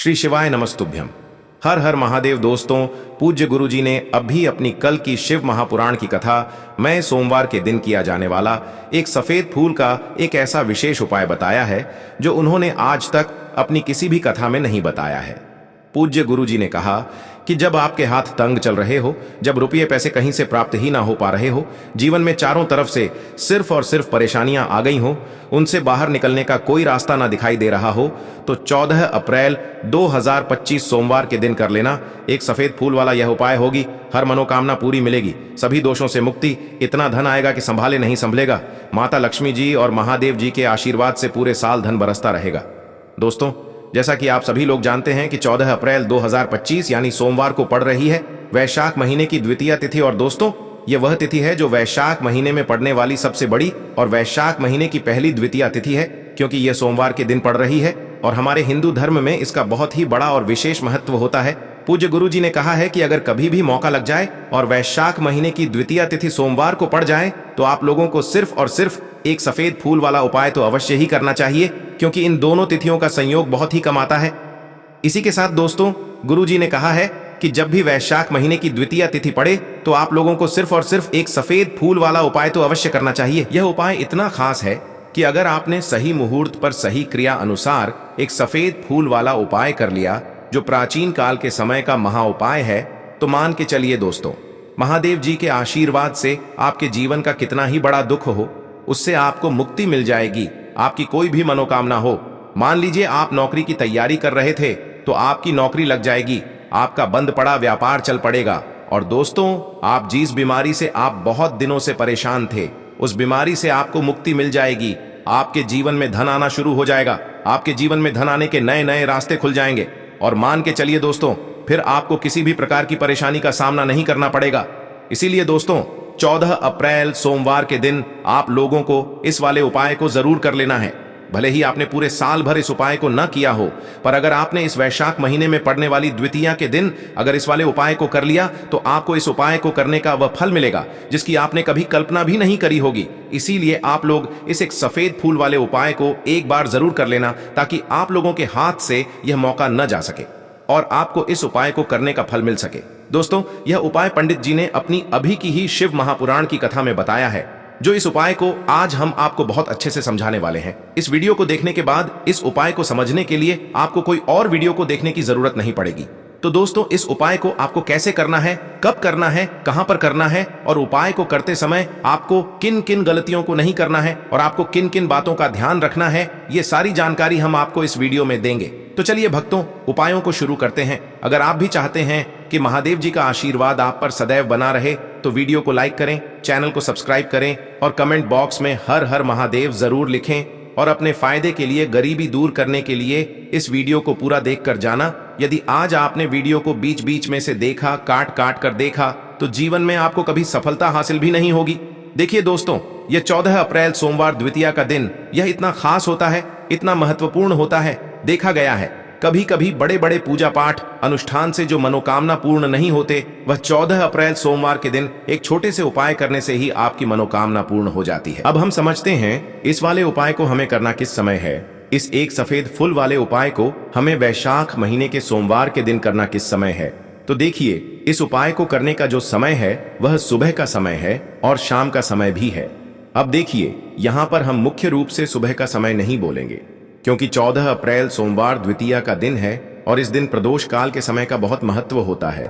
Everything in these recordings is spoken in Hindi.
श्री शिवाय नमस्तुभ्यम। हर हर महादेव। दोस्तों, पूज्य गुरु जी ने अभी अपनी कल की शिव महापुराण की कथा मैं सोमवार के दिन किया जाने वाला एक सफेद फूल का एक ऐसा विशेष उपाय बताया है जो उन्होंने आज तक अपनी किसी भी कथा में नहीं बताया है। पूज्य गुरु जी ने कहा कि जब आपके हाथ तंग चल रहे हो, जब रुपये पैसे कहीं से प्राप्त ही ना हो पा रहे हो, जीवन में चारों तरफ से सिर्फ और सिर्फ परेशानियां आ गई हो, उनसे बाहर निकलने का कोई रास्ता ना दिखाई दे रहा हो, तो 14 अप्रैल 2025 सोमवार के दिन कर लेना। एक सफेद फूल वाला यह उपाय होगी, हर मनोकामना पूरी मिलेगी, सभी दोषों से मुक्ति, इतना धन आएगा कि संभाले नहीं संभलेगा। माता लक्ष्मी जी और महादेव जी के आशीर्वाद से पूरे साल धन बरसता रहेगा। दोस्तों, जैसा कि आप सभी लोग जानते हैं कि 14 अप्रैल 2025 यानी सोमवार को पड़ रही है वैशाख महीने की द्वितीय तिथि। और दोस्तों, यह वह तिथि है जो वैशाख महीने में पड़ने वाली सबसे बड़ी और वैशाख महीने की पहली द्वितीय तिथि है, क्योंकि यह सोमवार के दिन पड़ रही है और हमारे हिंदू धर्म में इसका बहुत ही बड़ा और विशेष महत्व होता है। पूज्य गुरु जी ने कहा है कि अगर कभी भी मौका लग जाए और वैशाख महीने की द्वितीय तिथि सोमवार को पड़ जाए तो आप लोगों को सिर्फ और सिर्फ एक सफेद फूल वाला उपाय तो अवश्य ही करना चाहिए, क्योंकि इन दोनों तिथियों का संयोग बहुत ही कम आता है। इसी के साथ दोस्तों, गुरु जी ने कहा है कि जब भी वैशाख महीने की द्वितीय तिथि पड़े तो आप लोगों को सिर्फ और सिर्फ एक सफेद फूल वाला उपाय तो अवश्य करना चाहिए। यह उपाय इतना खास है कि अगर आपने सही मुहूर्त पर सही क्रिया अनुसार एक सफेद फूल वाला उपाय कर लिया, जो प्राचीन काल के समय का महा उपाय है, तो मान के चलिए दोस्तों, महादेव जी के आशीर्वाद से आपके जीवन का कितना ही बड़ा दुख हो, उससे आपको मुक्ति मिल जाएगी। आपकी कोई भी मनोकामना हो, मान लीजिए आप नौकरी की तैयारी कर रहे थे तो आपकी नौकरी लग जाएगी, आपका बंद पड़ा व्यापार चल पड़ेगा। और दोस्तों, आप जिस बीमारी से आप बहुत दिनों से परेशान थे, उस बीमारी से आपको मुक्ति मिल जाएगी। आपके जीवन में धन आना शुरू हो जाएगा, आपके जीवन में धन आने के नए नए रास्ते खुल जाएंगे। और मान के चलिए दोस्तों, फिर आपको किसी भी प्रकार की परेशानी का सामना नहीं करना पड़ेगा। इसीलिए दोस्तों, 14 अप्रैल सोमवार के दिन आप लोगों को इस वाले उपाय को जरूर कर लेना है। भले ही आपने पूरे साल भर इस उपाय को न किया हो, पर अगर आपने इस वैशाख महीने में पड़ने वाली द्वितीया के दिन अगर इस वाले उपाय को कर लिया तो आपको इस उपाय को करने का वह फल मिलेगा जिसकी आपने कभी कल्पना भी नहीं करी होगी। इसीलिए आप लोग इस एक सफेद फूल वाले उपाय को एक बार जरूर कर लेना, ताकि आप लोगों के हाथ से यह मौका न जा सके और आपको इस उपाय को करने का फल मिल सके। दोस्तों, यह उपाय पंडित जी ने अपनी अभी की ही शिव महापुराण की कथा में बताया है, जो इस उपाय को आज हम आपको बहुत अच्छे से समझाने वाले हैं। इस वीडियो को देखने के बाद इस उपाय को समझने के लिए आपको कोई और वीडियो को देखने की जरूरत नहीं पड़ेगी। तो दोस्तों, इस उपाय को आपको कैसे करना है, कब करना है, कहां पर करना है और उपाय को करते समय आपको किन किन गलतियों को नहीं करना है और आपको किन किन बातों का ध्यान रखना है, ये सारी जानकारी हम आपको इस वीडियो में देंगे। तो चलिए भक्तों, उपायों को शुरू करते हैं। अगर आप भी चाहते हैं कि महादेव जी का आशीर्वाद आप पर सदैव बना रहे तो वीडियो को लाइक करें, चैनल को सब्सक्राइब करें और कमेंट बॉक्स में हर हर महादेव जरूर लिखें। और अपने फायदे के लिए, गरीबी दूर करने के लिए इस वीडियो को पूरा देखकर जाना। यदि आज आपने वीडियो को बीच बीच में से देखा, काट काट कर देखा, तो जीवन में आपको कभी सफलता हासिल भी नहीं होगी। देखिए दोस्तों, यह 14 अप्रैल सोमवार द्वितीया का दिन यह इतना खास होता है, इतना महत्वपूर्ण होता है। देखा गया है कभी कभी बड़े बड़े पूजा पाठ अनुष्ठान से जो मनोकामना पूर्ण नहीं होते, वह 14 अप्रैल सोमवार के दिन एक छोटे से उपाय करने से ही आपकी मनोकामना पूर्ण हो जाती है। अब हम समझते हैं इस वाले उपाय को हमें करना किस समय है। इस एक सफेद फूल वाले उपाय को हमें वैशाख महीने के सोमवार के दिन करना किस समय है। तो देखिए, इस उपाय को करने का जो समय है वह सुबह का समय है और शाम का समय भी है। अब देखिए, यहाँ पर हम मुख्य रूप से सुबह का समय नहीं बोलेंगे, क्योंकि 14 अप्रैल सोमवार द्वितीया का दिन है और इस दिन प्रदोष काल के समय का बहुत महत्व होता है।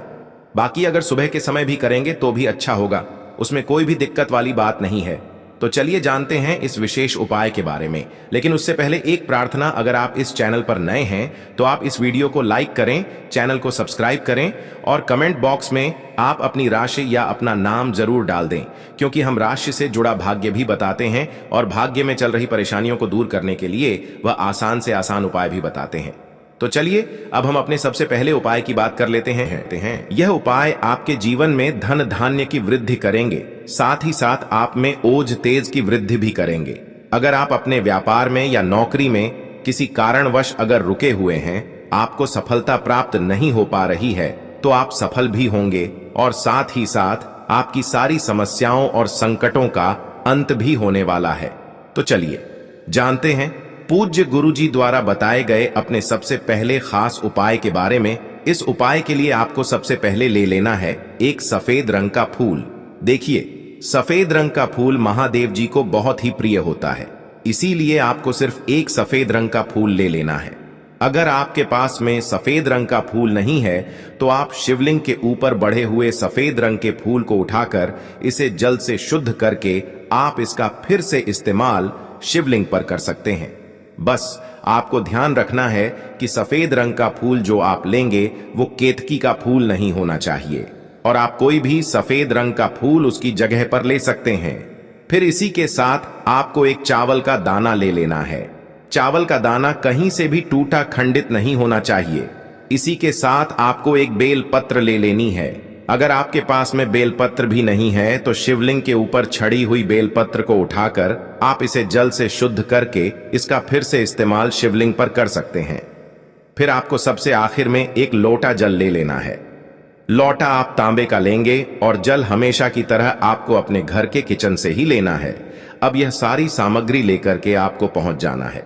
बाकी अगर सुबह के समय भी करेंगे तो भी अच्छा होगा, उसमें कोई भी दिक्कत वाली बात नहीं है। तो चलिए जानते हैं इस विशेष उपाय के बारे में। लेकिन उससे पहले एक प्रार्थना, अगर आप इस चैनल पर नए हैं तो आप इस वीडियो को लाइक करें, चैनल को सब्सक्राइब करें और कमेंट बॉक्स में आप अपनी राशि या अपना नाम जरूर डाल दें, क्योंकि हम राशि से जुड़ा भाग्य भी बताते हैं और भाग्य में चल रही परेशानियों को दूर करने के लिए वह आसान से आसान उपाय भी बताते हैं। तो चलिए अब हम अपने सबसे पहले उपाय की बात कर लेते हैं। यह उपाय आपके जीवन में धन धान्य की वृद्धि करेंगे, साथ ही साथ आप में ओज तेज की वृद्धि भी करेंगे। अगर आप अपने व्यापार में या नौकरी में किसी कारणवश अगर रुके हुए हैं, आपको सफलता प्राप्त नहीं हो पा रही है, तो आप सफल भी होंगे और साथ ही साथ आपकी सारी समस्याओं और संकटों का अंत भी होने वाला है। तो चलिए जानते हैं पूज्य गुरुजी द्वारा बताए गए अपने सबसे पहले खास उपाय के बारे में। इस उपाय के लिए आपको सबसे पहले ले लेना है एक सफेद रंग का फूल। देखिए, सफेद रंग का फूल महादेव जी को बहुत ही प्रिय होता है, इसीलिए आपको सिर्फ एक सफेद रंग का फूल ले लेना है। अगर आपके पास में सफेद रंग का फूल नहीं है तो आप शिवलिंग के ऊपर बढ़े हुए सफेद रंग के फूल को उठाकर इसे जल से शुद्ध करके आप इसका फिर से इस्तेमाल शिवलिंग पर कर सकते हैं। बस आपको ध्यान रखना है कि सफेद रंग का फूल जो आप लेंगे वो केतकी का फूल नहीं होना चाहिए, और आप कोई भी सफेद रंग का फूल उसकी जगह पर ले सकते हैं। फिर इसी के साथ आपको एक चावल का दाना ले लेना है। चावल का दाना कहीं से भी टूटा खंडित नहीं होना चाहिए। इसी के साथ आपको एक बेल पत्र ले लेनी है। अगर आपके पास में बेल पत्र भी नहीं है तो शिवलिंग के ऊपर छड़ी हुई बेल पत्र को उठाकर आप इसे जल से शुद्ध करके इसका फिर से इस्तेमाल शिवलिंग पर कर सकते हैं। फिर आपको सबसे आखिर में एक लोटा जल ले लेना है। लोटा आप तांबे का लेंगे और जल हमेशा की तरह आपको अपने घर के किचन से ही लेना है। अब यह सारी सामग्री लेकर के आपको पहुंच जाना है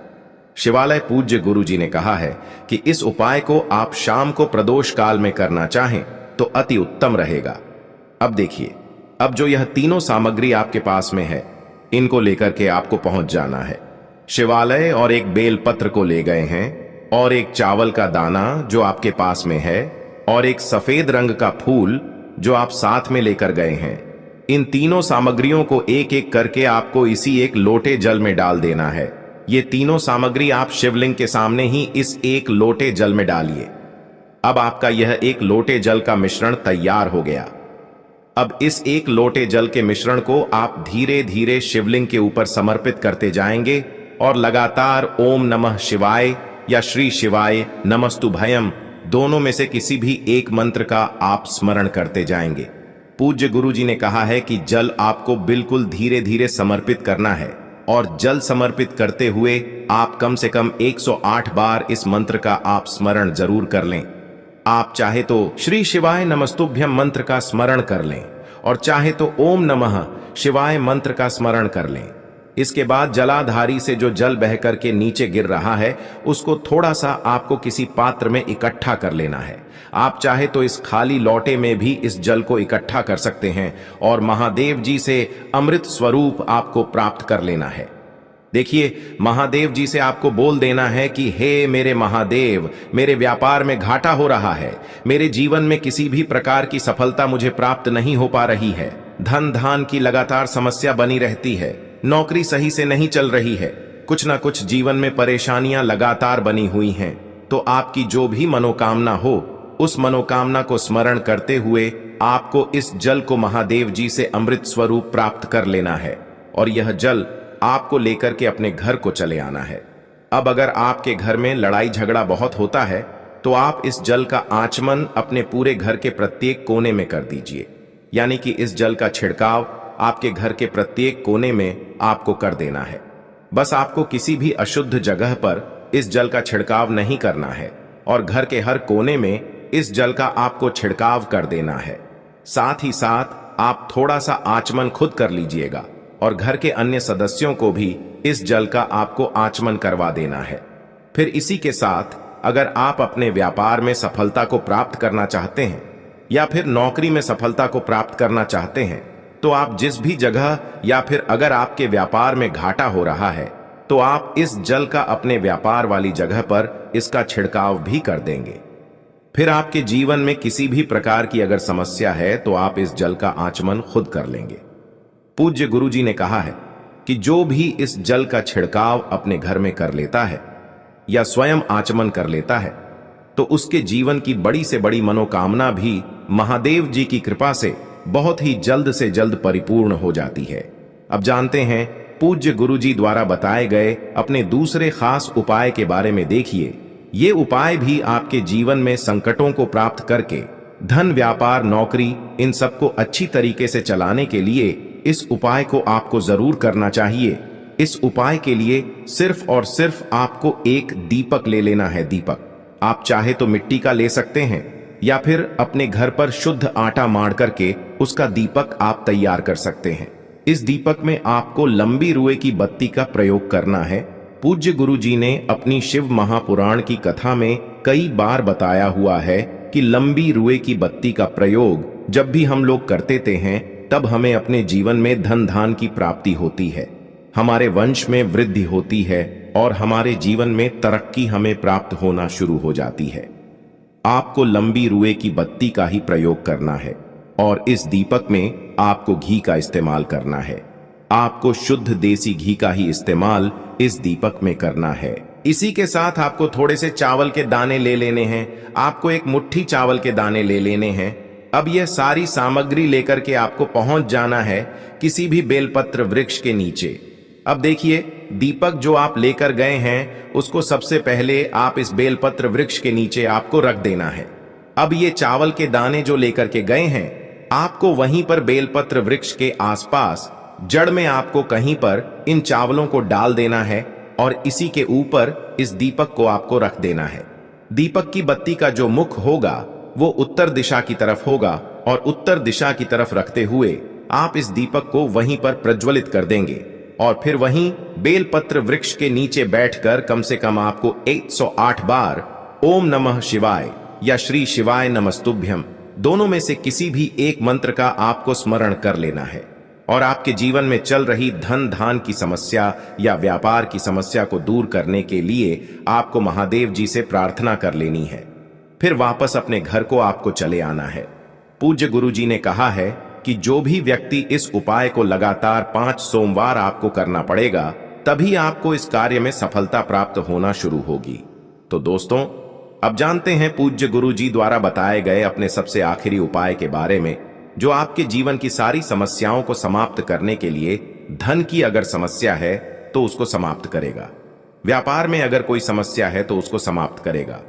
शिवालय। पूज्य गुरुजी ने कहा है कि इस उपाय को आप शाम को प्रदोष काल में करना चाहें तो अति उत्तम रहेगा। अब देखिए, अब जो यह तीनों सामग्री आपके पास में है, इनको लेकर के आपको पहुंच जाना है शिवालय, और एक बेल पत्र को ले गए हैं, और एक चावल का दाना जो आपके पास में है, और एक सफेद रंग का फूल जो आप साथ में लेकर गए हैं। इन तीनों सामग्रियों को एक एक करके आपको इसी एक लोटे जल में डाल देना है। ये तीनों सामग्री आप शिवलिंग के सामने ही इस एक लोटे जल में डालिए। अब आपका यह एक लोटे जल का मिश्रण तैयार हो गया। अब इस एक लोटे जल के मिश्रण को आप धीरे धीरे शिवलिंग के ऊपर समर्पित करते जाएंगे और लगातार ओम नमः शिवाय या श्री शिवाय नमस्तुभयम दोनों में से किसी भी एक मंत्र का आप स्मरण करते जाएंगे। पूज्य गुरुजी ने कहा है कि जल आपको बिल्कुल धीरे धीरे समर्पित करना है, और जल समर्पित करते हुए आप कम से कम 108 बार इस मंत्र का आप स्मरण जरूर कर लें। आप चाहे तो श्री शिवाय नमस्तुभ्यम मंत्र का स्मरण कर लें, और चाहे तो ओम नमः शिवाय मंत्र का स्मरण कर लें। इसके बाद जलाधारी से जो जल बह करके नीचे गिर रहा है उसको थोड़ा सा आपको किसी पात्र में इकट्ठा कर लेना है। आप चाहे तो इस खाली लोटे में भी इस जल को इकट्ठा कर सकते हैं और महादेव जी से अमृत स्वरूप आपको प्राप्त कर लेना है। देखिए, महादेव जी से आपको बोल देना है कि हे मेरे महादेव, मेरे व्यापार में घाटा हो रहा है, मेरे जीवन में किसी भी प्रकार की सफलता मुझे प्राप्त नहीं हो पा रही है, धन धान की लगातार समस्या बनी रहती है, नौकरी सही से नहीं चल रही है, कुछ ना कुछ जीवन में परेशानियां लगातार बनी हुई हैं। तो आपकी जो भी मनोकामना हो, उस मनोकामना को स्मरण करते हुए आपको इस जल को महादेव जी से अमृत स्वरूप प्राप्त कर लेना है, और यह जल आपको लेकर के अपने घर को चले आना है। अब अगर आपके घर में लड़ाई झगड़ा बहुत होता है तो आप इस जल का आचमन अपने पूरे घर के प्रत्येक कोने में कर दीजिए। यानी कि इस जल का छिड़काव आपके घर के प्रत्येक कोने में आपको कर देना है। बस आपको किसी भी अशुद्ध जगह पर इस जल का छिड़काव नहीं करना है, और घर के हर कोने में इस जल का आपको छिड़काव कर देना है। साथ ही साथ आप थोड़ा सा आचमन खुद कर लीजिएगा, और घर के अन्य सदस्यों को भी इस जल का आपको आचमन करवा देना है। फिर इसी के साथ अगर आप अपने व्यापार में सफलता को प्राप्त करना चाहते हैं या फिर नौकरी में सफलता को प्राप्त करना चाहते हैं, तो आप जिस भी जगह या फिर अगर आपके व्यापार में घाटा हो रहा है तो आप इस जल का अपने व्यापार वाली जगह पर इसका छिड़काव भी कर देंगे। फिर आपके जीवन में किसी भी प्रकार की अगर समस्या है तो आप इस जल का आचमन खुद कर लेंगे। पूज्य गुरुजी ने कहा है कि जो भी इस जल का छिड़काव अपने घर में कर लेता है या स्वयं आचमन कर लेता है तो उसके जीवन की बड़ी से बड़ी मनोकामना भी महादेव जी की कृपा से बहुत ही जल्द से जल्द परिपूर्ण हो जाती है। अब जानते हैं पूज्य गुरुजी द्वारा बताए गए अपने दूसरे खास उपाय के बारे में। देखिए, ये उपाय भी आपके जीवन में संकटों को प्राप्त करके धन, व्यापार, नौकरी, इन सबको अच्छी तरीके से चलाने के लिए इस उपाय को आपको जरूर करना चाहिए। इस उपाय के लिए सिर्फ और सिर्फ आपको एक दीपक ले लेना है। दीपक आप चाहे तो मिट्टी का ले सकते हैं या फिर अपने घर पर शुद्ध आटा माड़ करके उसका दीपक आप तैयार कर सकते हैं। इस दीपक में आपको लंबी रुई की बत्ती का प्रयोग करना है पूज्य गुरु जी ने अपनी शिव महापुराण की कथा में कई बार बताया हुआ है कि लंबी रुए की बत्ती का प्रयोग जब भी हम लोग करते हैं तब हमें अपने जीवन में धन धान की प्राप्ति होती है, हमारे वंश में वृद्धि होती है और हमारे जीवन में तरक्की हमें प्राप्त होना शुरू हो जाती है। आपको लंबी रुए की बत्ती का ही प्रयोग करना है और इस दीपक में आपको घी का इस्तेमाल करना है। आपको शुद्ध देसी घी का ही इस्तेमाल इस दीपक में करना है। इसी के साथ आपको थोड़े से चावल के दाने ले लेने हैं। आपको एक मुट्ठी चावल के दाने ले लेने हैं। अब यह सारी सामग्री लेकर के आपको पहुंच जाना है किसी भी बेलपत्र वृक्ष के नीचे। अब देखिए, दीपक जो आप लेकर गए हैं उसको सबसे पहले आप इस बेलपत्र वृक्ष के नीचे आपको रख देना है। अब ये चावल के दाने जो लेकर के गए हैं आपको वहीं पर बेलपत्र वृक्ष के आसपास जड़ में आपको कहीं पर इन चावलों को डाल देना है और इसी के ऊपर इस दीपक को आपको रख देना है। दीपक की बत्ती का जो मुख होगा वो उत्तर दिशा की तरफ होगा और उत्तर दिशा की तरफ रखते हुए आप इस दीपक को वहीं पर प्रज्वलित कर देंगे और फिर वहीं बेलपत्र वृक्ष के नीचे बैठकर कम से कम आपको 108 बार ओम नमः शिवाय या श्री शिवाय नमस्तुभ्यम दोनों में से किसी भी एक मंत्र का आपको स्मरण कर लेना है और आपके जीवन में चल रही धन धान की समस्या या व्यापार की समस्या को दूर करने के लिए आपको महादेव जी से प्रार्थना कर लेनी है। फिर वापस अपने घर को आपको चले आना है। पूज्य गुरु जी ने कहा है कि जो भी व्यक्ति इस उपाय को लगातार 5 सोमवार आपको करना पड़ेगा तभी आपको इस कार्य में सफलता प्राप्त होना शुरू होगी। तो दोस्तों, अब जानते हैं पूज्य गुरु जी द्वारा बताए गए अपने सबसे आखिरी उपाय के बारे में जो आपके जीवन की सारी समस्याओं को समाप्त करने के लिए, धन की अगर समस्या है तो उसको समाप्त करेगा, व्यापार में अगर कोई समस्या है तो उसको समाप्त करेगा,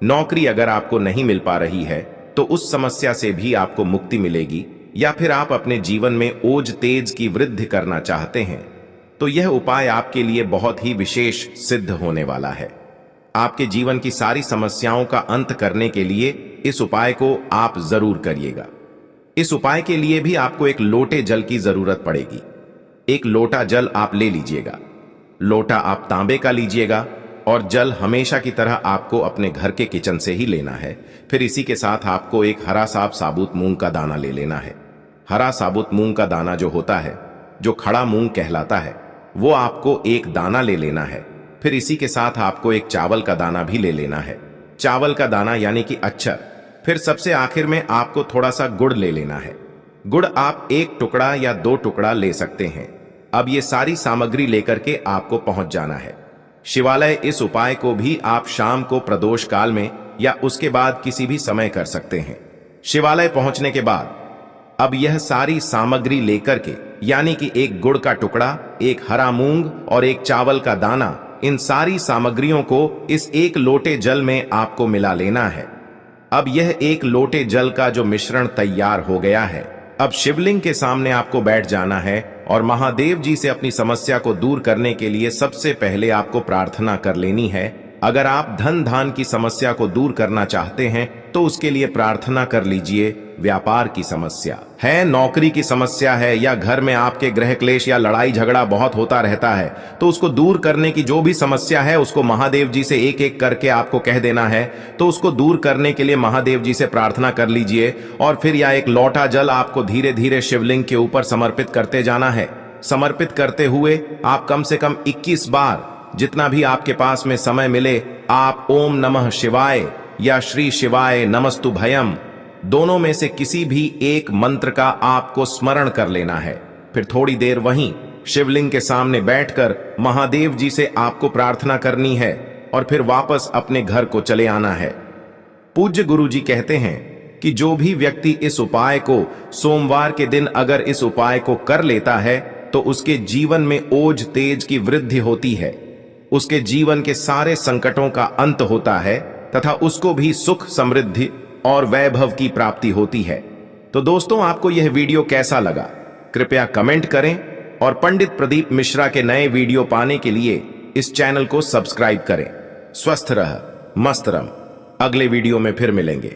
नौकरी अगर आपको नहीं मिल पा रही है तो उस समस्या से भी आपको मुक्ति मिलेगी, या फिर आप अपने जीवन में ओज तेज की वृद्धि करना चाहते हैं तो यह उपाय आपके लिए बहुत ही विशेष सिद्ध होने वाला है। आपके जीवन की सारी समस्याओं का अंत करने के लिए इस उपाय को आप जरूर करिएगा। इस उपाय के लिए भी आपको एक लोटे जल की जरूरत पड़ेगी। एक लोटा जल आप ले लीजिएगा। लोटा आप तांबे का लीजिएगा और जल हमेशा की तरह आपको अपने घर के किचन से ही लेना है। फिर इसी के साथ आपको एक हरा साबुत मूंग का दाना ले लेना है। हरा साबुत मूंग का दाना जो होता है, जो खड़ा मूंग कहलाता है, वो आपको एक दाना ले लेना है। फिर इसी के साथ आपको एक चावल का दाना भी ले लेना है। चावल का दाना यानी कि अक्षर। फिर सबसे आखिर में आपको थोड़ा सा गुड़ ले लेना है। गुड़ आप 1 टुकड़ा या 2 टुकड़ा ले सकते हैं। अब ये सारी सामग्री लेकर के आपको पहुंच जाना है शिवालय। इस उपाय को भी आप शाम को प्रदोष काल में या उसके बाद किसी भी समय कर सकते हैं। शिवालय पहुंचने के बाद अब यह सारी सामग्री लेकर के, यानी कि एक गुड़ का टुकड़ा, एक हरा मूंग और एक चावल का दाना, इन सारी सामग्रियों को इस 1 लोटे जल में आपको मिला लेना है। अब यह 1 लोटे जल का जो मिश्रण तैयार हो गया है, अब शिवलिंग के सामने आपको बैठ जाना है और महादेव जी से अपनी समस्या को दूर करने के लिए सबसे पहले आपको प्रार्थना कर लेनी है। अगर आप धन धान की समस्या को दूर करना चाहते हैं तो उसके लिए प्रार्थना कर लीजिए। व्यापार की समस्या है, नौकरी की समस्या है, या घर में आपके गृह क्लेश या लड़ाई झगड़ा बहुत होता रहता है, तो उसको दूर करने की जो भी समस्या है उसको महादेव जी से एक एक करके आपको कह देना है। तो उसको दूर करने के लिए महादेव जी से प्रार्थना कर लीजिए और फिर यह 1 लोटा जल आपको धीरे धीरे शिवलिंग के ऊपर समर्पित करते जाना है। समर्पित करते हुए आप कम से कम 21 बार, जितना भी आपके पास में समय मिले, आप ओम नमः शिवाय या श्री शिवाय नमस्तुभयम दोनों में से किसी भी एक मंत्र का आपको स्मरण कर लेना है। फिर थोड़ी देर वहीं शिवलिंग के सामने बैठकर महादेव जी से आपको प्रार्थना करनी है और फिर वापस अपने घर को चले आना है। पूज्य गुरु जी कहते हैं कि जो भी व्यक्ति इस उपाय को सोमवार के दिन अगर इस उपाय को कर लेता है तो उसके जीवन में ओज तेज की वृद्धि होती है, उसके जीवन के सारे संकटों का अंत होता है तथा उसको भी सुख, समृद्धि और वैभव की प्राप्ति होती है। तो दोस्तों, आपको यह वीडियो कैसा लगा कृपया कमेंट करें और पंडित प्रदीप मिश्रा के नए वीडियो पाने के लिए इस चैनल को सब्सक्राइब करें। स्वस्थ रह, मस्त रह। अगले वीडियो में फिर मिलेंगे।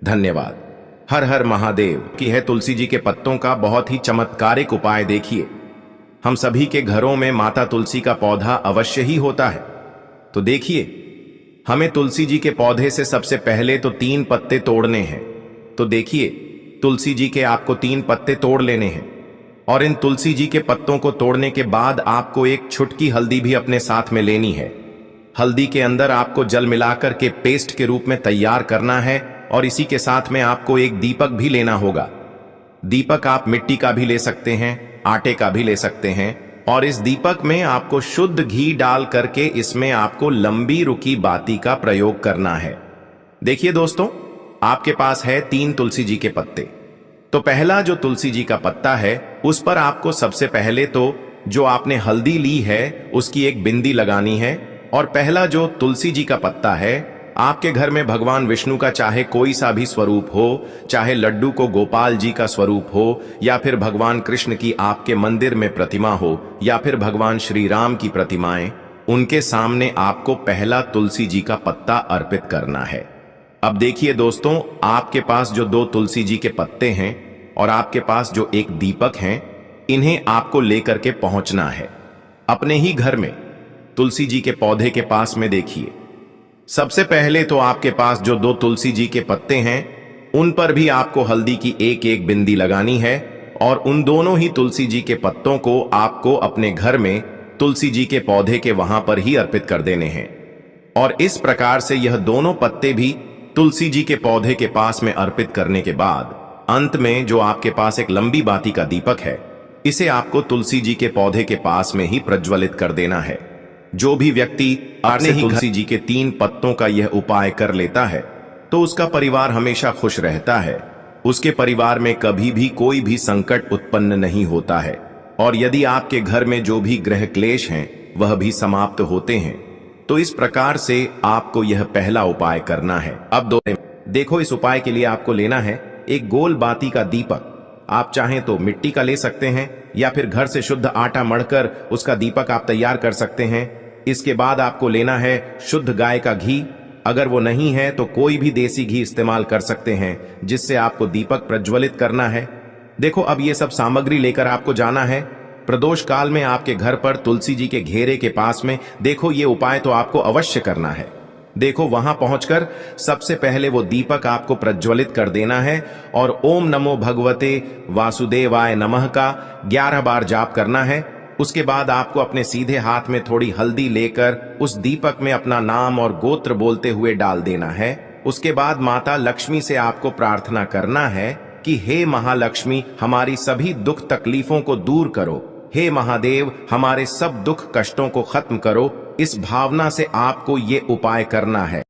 धन्यवाद। हर हर महादेव की है तुलसी जी के पत्तों का बहुत ही चमत्कारिक उपाय देखिए। हम सभी के घरों में माता तुलसी का पौधा अवश्य ही होता है। तो देखिए, हमें तुलसी जी के पौधे से सबसे पहले तो 3 पत्ते तोड़ने हैं। तो देखिए, तुलसी जी के आपको 3 पत्ते तोड़ लेने हैं और इन तुलसी जी के पत्तों को तोड़ने के बाद आपको एक छुटकी हल्दी भी अपने साथ में लेनी है। हल्दी के अंदर आपको जल मिलाकर के पेस्ट के रूप में तैयार करना है और इसी के साथ में आपको एक दीपक भी लेना होगा। दीपक आप मिट्टी का भी ले सकते हैं, आटे का भी ले सकते हैं और इस दीपक में आपको शुद्ध घी डाल करके इसमें आपको लंबी रुकी बाती का प्रयोग करना है। देखिए दोस्तों, आपके पास है 3 तुलसी जी के पत्ते। तो पहला जो तुलसी जी का पत्ता है उस पर आपको सबसे पहले तो जो आपने हल्दी ली है उसकी एक बिंदी लगानी है। और पहला जो तुलसी जी का पत्ता है, आपके घर में भगवान विष्णु का चाहे कोई सा भी स्वरूप हो, चाहे लड्डू को गोपाल जी का स्वरूप हो, या फिर भगवान कृष्ण की आपके मंदिर में प्रतिमा हो, या फिर भगवान श्री राम की प्रतिमाएं, उनके सामने आपको पहला तुलसी जी का पत्ता अर्पित करना है। अब देखिए दोस्तों, आपके पास जो 2 तुलसी जी के पत्ते हैं और आपके पास जो एक दीपक हैं, इन्हें आपको लेकर के पहुंचना है अपने ही घर में तुलसी जी के पौधे के पास में। देखिए, सबसे पहले तो आपके पास जो 2 तुलसी जी के पत्ते हैं उन पर भी आपको हल्दी की एक एक बिंदी लगानी है और उन दोनों ही तुलसी जी के पत्तों को आपको अपने घर में तुलसी जी के पौधे के वहां पर ही अर्पित कर देने हैं। और इस प्रकार से यह दोनों पत्ते भी तुलसी जी के पौधे के पास में अर्पित करने के बाद अंत में जो आपके पास एक लंबी बाती का दीपक है, इसे आपको तुलसी जी के पौधे के पास में ही प्रज्वलित कर देना है। जो भी व्यक्ति अपने ही तुलसी जी के 3 पत्तों का यह उपाय कर लेता है तो उसका परिवार हमेशा खुश रहता है, उसके परिवार में कभी भी कोई भी संकट उत्पन्न नहीं होता है और यदि आपके घर में जो भी ग्रह क्लेश हैं वह भी समाप्त होते हैं। तो इस प्रकार से आपको यह पहला उपाय करना है। अब देखो, इस उपाय के लिए आपको लेना है एक गोल बाती का दीपक। आप चाहें तो मिट्टी का ले सकते हैं या फिर घर से शुद्ध आटा मढ़कर उसका दीपक आप तैयार कर सकते हैं। इसके बाद आपको लेना है शुद्ध गाय का घी। अगर वो नहीं है तो कोई भी देसी घी इस्तेमाल कर सकते हैं जिससे आपको दीपक प्रज्वलित करना है। देखो, अब ये सब सामग्री लेकर आपको जाना है प्रदोष काल में आपके घर पर तुलसी जी के घेरे के पास में। देखो, ये उपाय तो आपको अवश्य करना है। देखो, वहां पहुंचकर सबसे पहले वो दीपक आपको प्रज्वलित कर देना है और ओम नमो भगवते वासुदेवाय नमः का 11 बार जाप करना है। उसके बाद आपको अपने सीधे हाथ में थोड़ी हल्दी लेकर उस दीपक में अपना नाम और गोत्र बोलते हुए डाल देना है। उसके बाद माता लक्ष्मी से आपको प्रार्थना करना है कि हे महालक्ष्मी, हमारी सभी दुख तकलीफों को दूर करो। हे महादेव, हमारे सब दुख कष्टों को खत्म करो। इस भावना से आपको ये उपाय करना है।